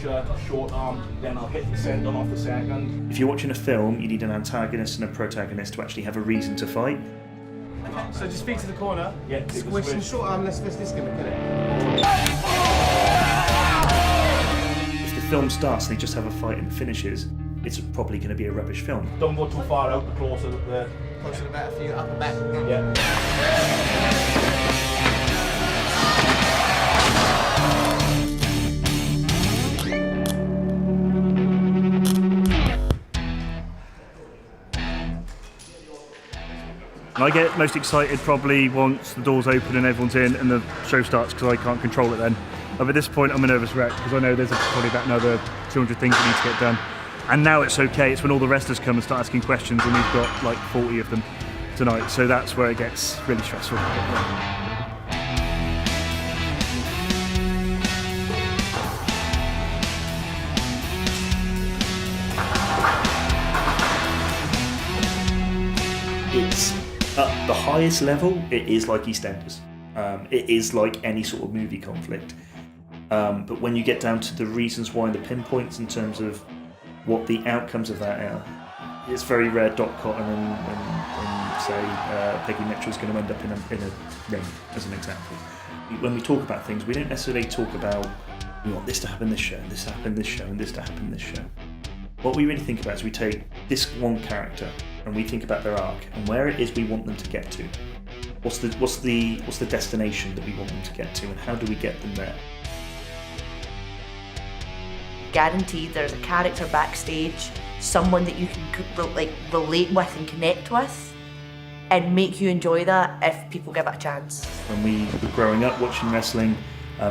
short arm, then I'll hit the send on off the second. If you're watching a film, you need an antagonist and a protagonist to actually have a reason to fight. Okay, so just feet to the corner. Yeah, squish and short arm, let's this gonna kill it. If the film starts and they just have a fight and finishes, it's probably going to be a rubbish film. Don't go too far out, the closer the... Closer the better for you, up and back. Yeah. I get most excited probably once the doors open and everyone's in and the show starts because I can't control it then. But at this point I'm a nervous wreck because I know there's probably about another 200 things that need to get done. And now it's okay, it's when all the wrestlers come and start asking questions and we've got like 40 of them tonight, so that's where it gets really stressful. It's at the highest level, it is like EastEnders. It is like any sort of movie conflict. But when you get down to the reasons why and the pinpoints in terms of what the outcomes of that are, it's very rare Dot Cotton and say Peggy Mitchell's going to end up in a ring, as an example. When we talk about things, we don't necessarily talk about we want this to happen this show, and this to happen this show, and this to happen this show. What we really think about is we take this one character and we think about their arc and where it is we want them to get to. What's the destination that we want them to get to, and how do we get them there? Guaranteed there's a character backstage, someone that you can relate with and connect with and make you enjoy that if people give it a chance. When we were growing up watching wrestling,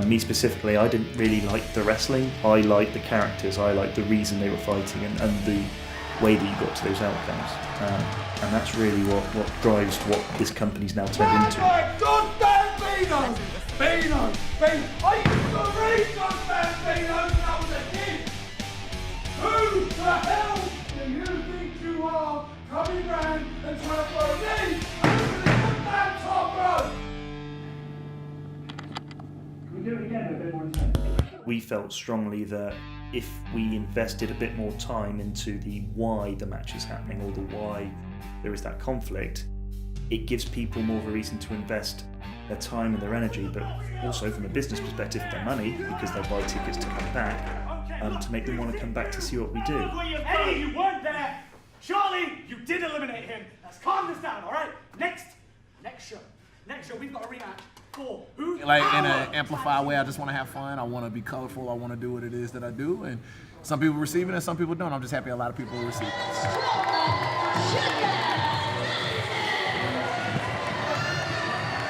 me specifically, I didn't really like the wrestling. I liked the characters, I liked the reason they were fighting and the way that you got to those outcomes. And that's really what drives what this company's now turned into. Goddamn Beano! Beano! I used to read goddamn Beano when I was a kid! Who the hell do you think you are coming round and trying to throw me over the goddamn top rope? Can we do it again a bit more intense? We felt strongly that if we invested a bit more time into the why the match is happening or the why there is that conflict, it gives people more of a reason to invest their time and their energy, but also from a business perspective, their money, because they buy tickets to come back, to make them want to come back to see what we do. Hey, you weren't there! Surely you did eliminate him! Let's calm this down, alright? Next show, we've got a rematch for who? Like in an amplified way, I just want to have fun, I want to be colorful, I want to do what it is that I do, and some people receive it and some people don't. I'm just happy a lot of people receive it.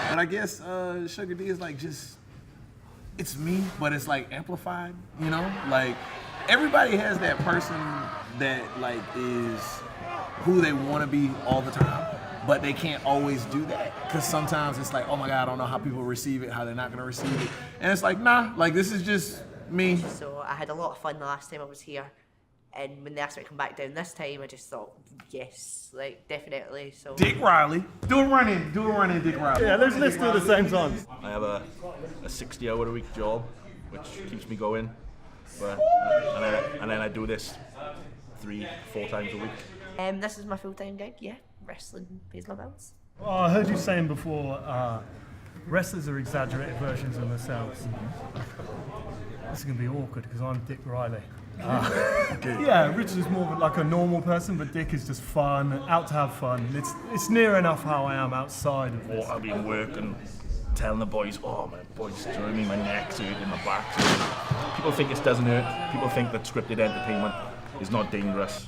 But I guess Sugar D is like just, it's me, but it's like amplified, you know? Like everybody has that person that like is who they want to be all the time, but they can't always do that because sometimes it's like, oh my God, I don't know how people receive it, how they're not gonna receive it. And it's like, nah, like this is just me. So I had a lot of fun the last time I was here. And when they asked me to come back down this time, I just thought, yes, like, definitely. So Dick Riley. Do a run in, Dick Riley. Yeah, let's do it at the same time. I have a 60-hour-a-week job, which keeps me going. But, and then I do this 3-4 times a week. this is my full-time gig, yeah. Wrestling pays my bills. Well, I heard you saying before, wrestlers are exaggerated versions of themselves. This is going to be awkward because I'm Dick Riley. Yeah, Richard is more like a normal person, but Dick is just fun, out to have fun. It's near enough how I am outside of this. Or I'll be in work and telling the boys, oh my boys, do you know what I mean? My neck's hurting, my back's hurting. People think it doesn't hurt. People think that scripted entertainment is not dangerous.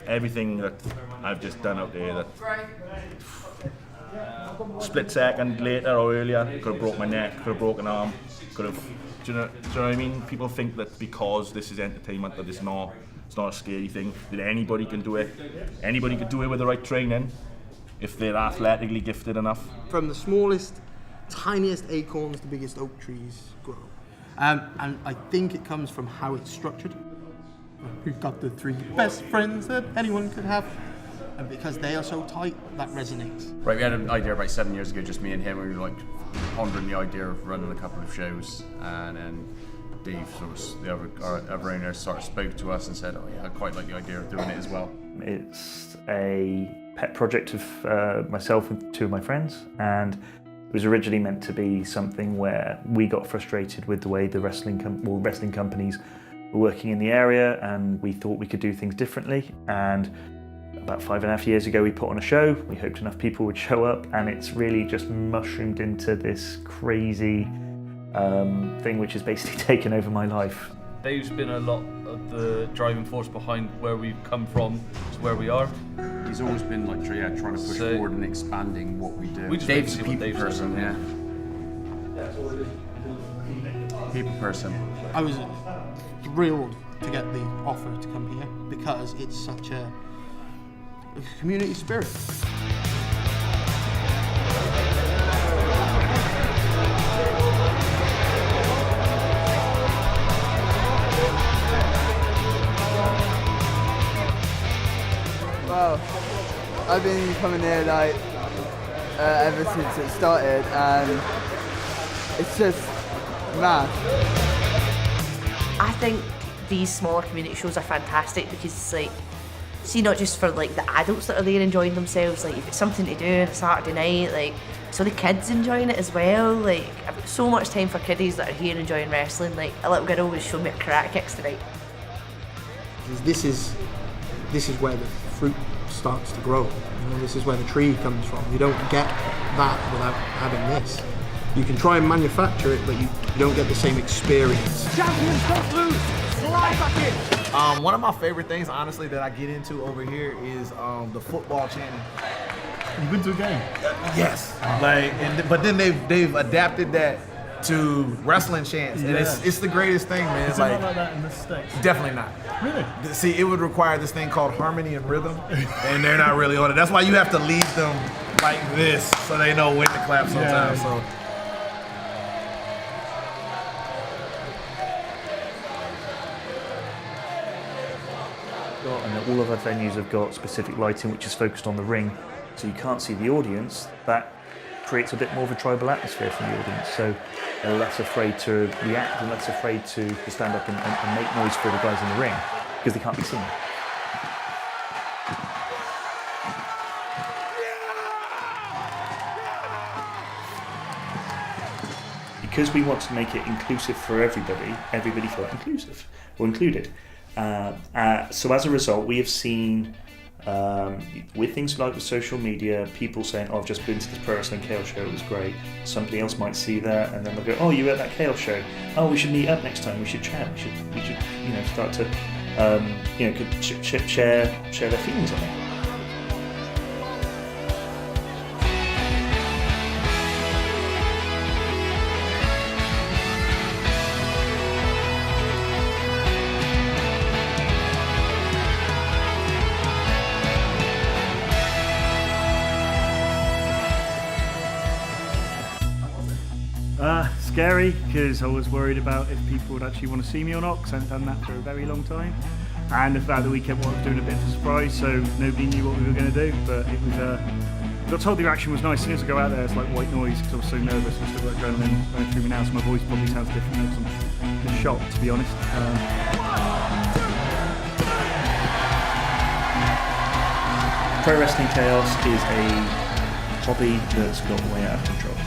Everything that I've just done out there, that split second later or earlier, could have broke my neck, could have broken an arm, could have. Do you know what I mean? People think that because this is entertainment that it's not a scary thing, that anybody can do it. Anybody can do it with the right training if they're athletically gifted enough. From the smallest, tiniest acorns, the biggest oak trees grow. And I think it comes from how it's structured. We've got the 3 best friends that anyone could have. And because they are so tight, that resonates. Right, we had an idea about 7 years ago, just me and him. We were like pondering the idea of running a couple of shows, and then Dave, the other owner, sort of spoke to us and said, "Oh yeah, I quite like the idea of doing it as well." It's a pet project of myself and two of my friends, and it was originally meant to be something where we got frustrated with the way the wrestling companies were working in the area, and we thought we could do things differently. And about 5.5 years ago, we put on a show. We hoped enough people would show up, and it's really just mushroomed into this crazy thing which has basically taken over my life. Dave's been a lot of the driving force behind where we've come from to where we are. He's always been like trying to push forward and expanding what we do. Dave's a people person, yeah. People person. I was thrilled to get the offer to come here because it's such a community spirit. Wow, I've been coming here like ever since it started, and it's just mad. I think these smaller community shows are fantastic because it's like, see, not just for like the adults that are there enjoying themselves, like you've got something to do on a Saturday night, like so the kids enjoying it as well. Like I've got so much time for kiddies that are here enjoying wrestling. Like a little girl was showing me a karate kicks tonight. This is where the fruit starts to grow. You know, this is where the tree comes from. You don't get that without having this. You can try and manufacture it, but you don't get the same experience. Champions don't lose. Slide back in. One of my favorite things, honestly, that I get into over here is the football chanting. You've been to a game? Yes. But then they've adapted that to wrestling chants, and it's the greatest thing, man. Is it not like that in the States? Definitely not. Really? See, it would require this thing called harmony and rhythm, and they're not really on it. That's why you have to lead them like this, so they know when to clap sometimes. So. And all of our venues have got specific lighting which is focused on the ring, so you can't see the audience. That creates a bit more of a tribal atmosphere from the audience, so they're less afraid to react and less afraid to stand up and make noise for the guys in the ring because they can't be seen. Because we want to make it inclusive for everybody, everybody felt inclusive or included. So as a result, we have seen with things like with social media, people saying, "Oh, I've just been to this Pro Wrestling Chaos show, it was great." Somebody else might see that and then they'll go, "Oh, you were at that Chaos show. Oh, we should meet up next time. We should chat. We should start to share their feelings on it." Scary, because I was worried about if people would actually want to see me or not, because I haven't done that for a very long time. And the fact that we kept doing a bit of a surprise, so nobody knew what we were going to do. But it was, I got told the reaction was nice. As soon as I go out there, it's like white noise, because I was so nervous. I still got adrenaline going through me now, so my voice probably sounds different. I'm just shocked, to be honest. Pro Wrestling Chaos is a hobby that's got way out of control.